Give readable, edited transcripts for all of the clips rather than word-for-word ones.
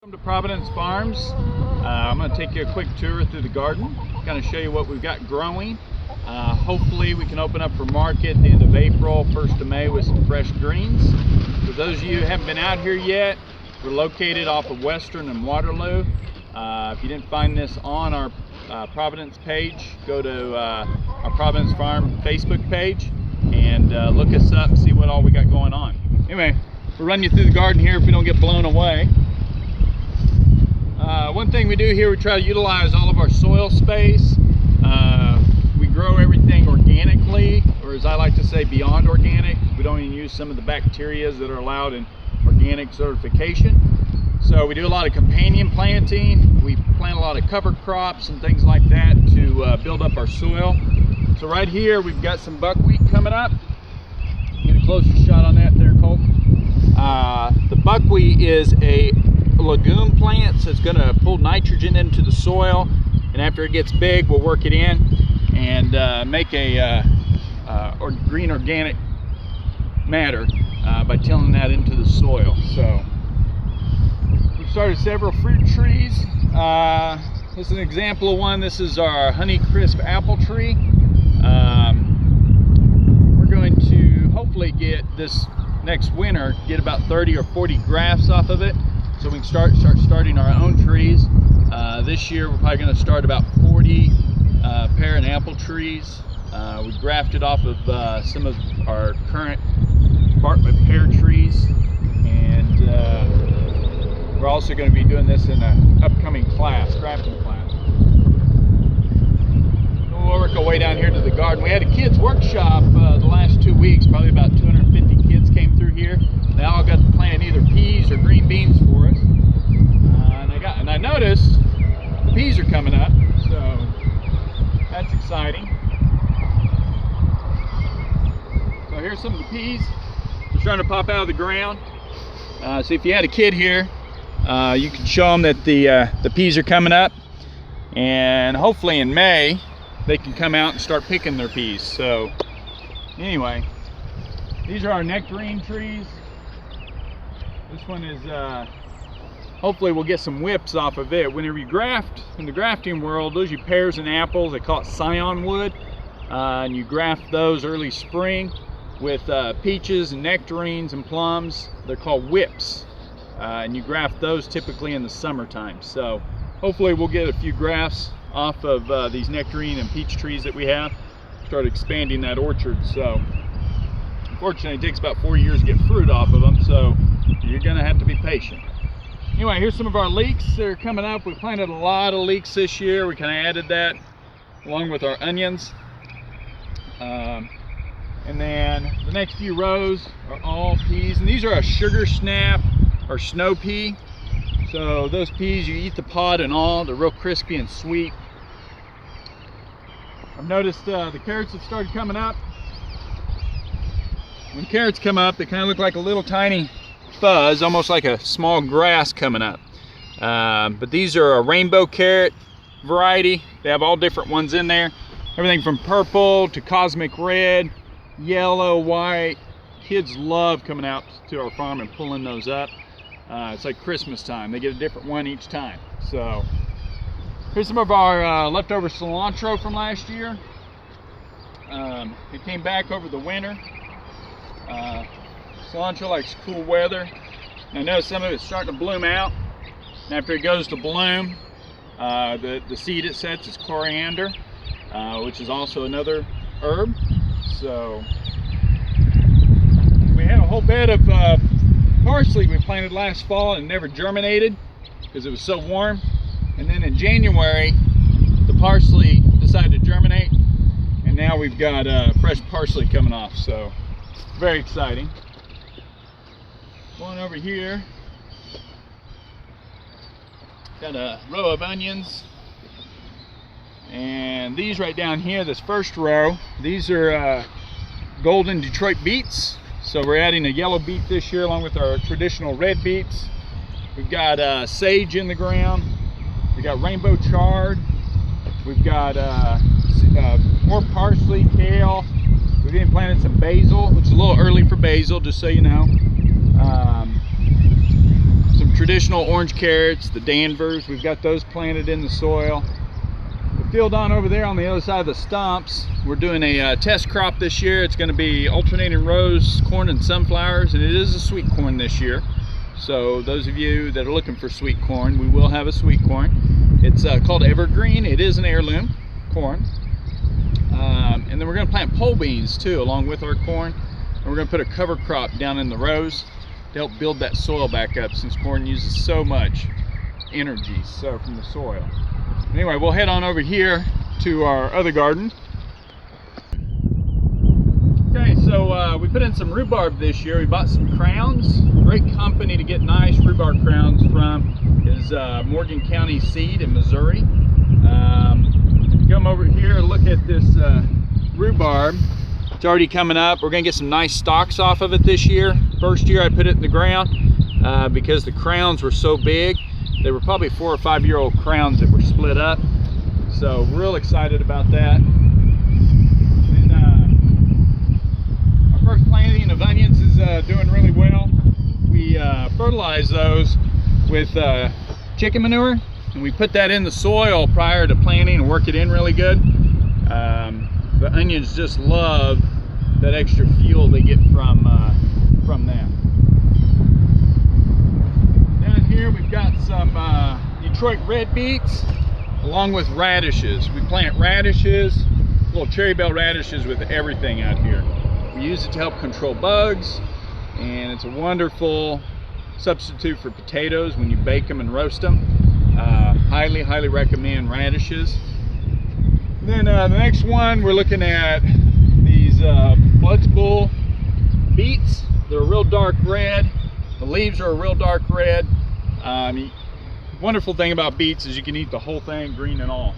Welcome to Providence Farms. I'm going to take you a quick tour through the garden, kind of show you what we've got growing. Hopefully we can open up for market the end of April, 1st of May with some fresh greens. For those of you who haven't been out here yet, we're located off of Western and Waterloo. If you didn't find this on our Providence page, go to our Providence Farm Facebook page and look us up and see what all we got going on. Anyway, we'll run you through the garden here if we don't get blown away. One thing we do here, we try to utilize all of our soil space. We grow everything organically, or as I like to say, beyond organic. We don't even use some of the bacteria that are allowed in organic certification. So we do a lot of companion planting. We plant a lot of cover crops and things like that to build up our soil. So right here, we've got some buckwheat coming up. Get a closer shot on that there, Colt. The buckwheat is a legume plant, so it's going to pull nitrogen into the soil, and after it gets big we'll work it in and make a green organic matter by tilling that into the soil. So we've started several fruit trees. This is an example of one. This is our Honeycrisp apple tree. We're going to hopefully get this next winter get about 30 or 40 grafts off of it, so we can start starting our own trees. This year we're probably going to start about 40 pear and apple trees. We grafted off of some of our current Bartlett pear trees, and we're also going to be doing this in an upcoming class, grafting class. We'll work our way down here to the garden. We had a kids workshop the last 2 weeks. Probably about 250 kids came through here. They all got to plant either peas or green beans for us. And I noticed the peas are coming up, so that's exciting. So here's some of the peas. They're starting to pop out of the ground. So if you had a kid here, you can show them that the peas are coming up, and hopefully in May they can come out and start picking their peas. So anyway, these are our nectarine trees. This one is, hopefully we'll get some whips off of it. Whenever you graft, in the grafting world, those are pears and apples. They call it scion wood. And you graft those early spring with peaches and nectarines and plums. They're called whips. And you graft those typically in the summertime. So hopefully we'll get a few grafts off of these nectarine and peach trees that we have. Start expanding that orchard. So unfortunately it takes about 4 years to get fruit off of them, so you're gonna have to be patient. Anyway, here's some of our leeks that are coming up. We planted a lot of leeks this year. We kind of added that along with our onions. And then the next few rows are all peas, and these are a sugar snap or snow pea. So those peas, you eat the pod and all. They're real crispy and sweet. I've noticed the carrots have started coming up. When carrots come up, they kind of look like a little tiny fuzz, almost like a small grass coming up. But these are a rainbow carrot variety. They have all different ones in there. Everything from purple to cosmic red, yellow, white. Kids love coming out to our farm and pulling those up. It's like Christmas time. They get a different one each time. So here's some of our leftover cilantro from last year. It came back over the winter. Cilantro likes cool weather. I know some of it's starting to bloom out. And after it goes to bloom, the seed it sets is coriander, which is also another herb. So we had a whole bed of parsley we planted last fall and never germinated because it was so warm. And then in January, the parsley decided to germinate, and now we've got fresh parsley coming off. So very exciting. Going over here, got a row of onions, and these right down here, this first row, these are golden Detroit beets. So we're adding a yellow beet this year along with our traditional red beets. We've got sage in the ground. We've got rainbow chard. We've got more parsley, kale. We've even planted some basil, which is a little early for basil, just so you know. Some traditional orange carrots, the Danvers. We've got those planted in the soil. The field on over there on the other side of the stumps, we're doing a test crop this year. It's going to be alternating rows, corn and sunflowers, and it is a sweet corn this year. So those of you that are looking for sweet corn, we will have a sweet corn. It's called Evergreen. It is an heirloom corn. And then we're going to plant pole beans too along with our corn. And we're going to put a cover crop down in the rows to help build that soil back up, since corn uses so much energy from the soil. Anyway, we'll head on over here to our other garden. Okay, so we put in some rhubarb this year. We bought some crowns. Great company to get nice rhubarb crowns from is Morgan County Seed in Missouri. Come over here and look at this rhubarb. It's already coming up. We're gonna get some nice stalks off of it this year. First year I put it in the ground because the crowns were so big. They were probably 4 or 5 year old crowns that were split up. So real excited about that. And our first planting of onions is doing really well. We fertilize those with chicken manure, and we put that in the soil prior to planting and work it in really good. The onions just love that extra fuel they get from that. Down here we've got some Detroit red beets along with radishes. We plant radishes, little cherry bell radishes, with everything out here. We use it to help control bugs, and it's a wonderful substitute for potatoes when you bake them and roast them. Highly recommend radishes. And then the next one, we're looking at these Blood's Bull beets. They're a real dark red. The leaves are a real dark red. Wonderful thing about beets is you can eat the whole thing, green and all.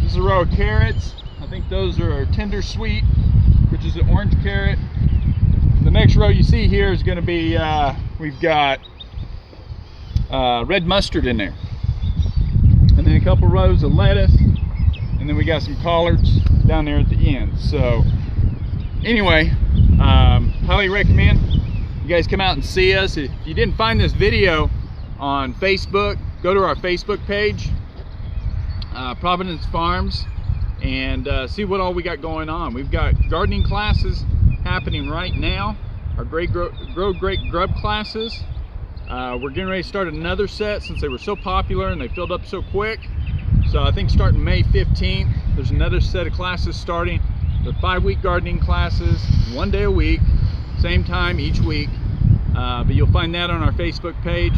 This is a row of carrots. I think those are tender sweet, which is an orange carrot. The next row you see here is going to be, we've got red mustard in there. And then a couple rows of lettuce. And then we got some collards down there at the end. So anyway, highly recommend you guys come out and see us. If you didn't find this video on Facebook, go to our Facebook page, Providence Farms, and see what all we got going on. We've got gardening classes happening right now, our Grow Great Grub classes. We're getting ready to start another set since they were so popular and they filled up so quick. So I think starting May 15th, there's another set of classes starting. They're 5-week gardening classes, 1 day a week, same time each week. But you'll find that on our Facebook page.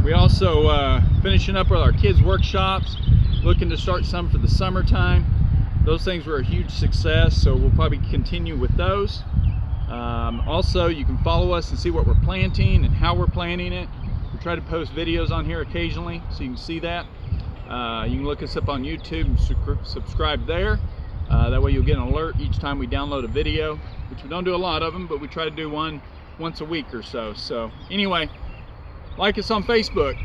We also finishing up with our kids workshops, looking to start some for the summertime. Those things were a huge success, so we'll probably continue with those. Also, you can follow us and see what we're planting and how we're planting it. We try to post videos on here occasionally, so you can see that. You can look us up on YouTube and subscribe there. That way you'll get an alert each time we download a video, which we don't do a lot of them, but we try to do one once a week or so. So anyway, like us on Facebook.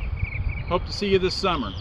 Hope to see you this summer.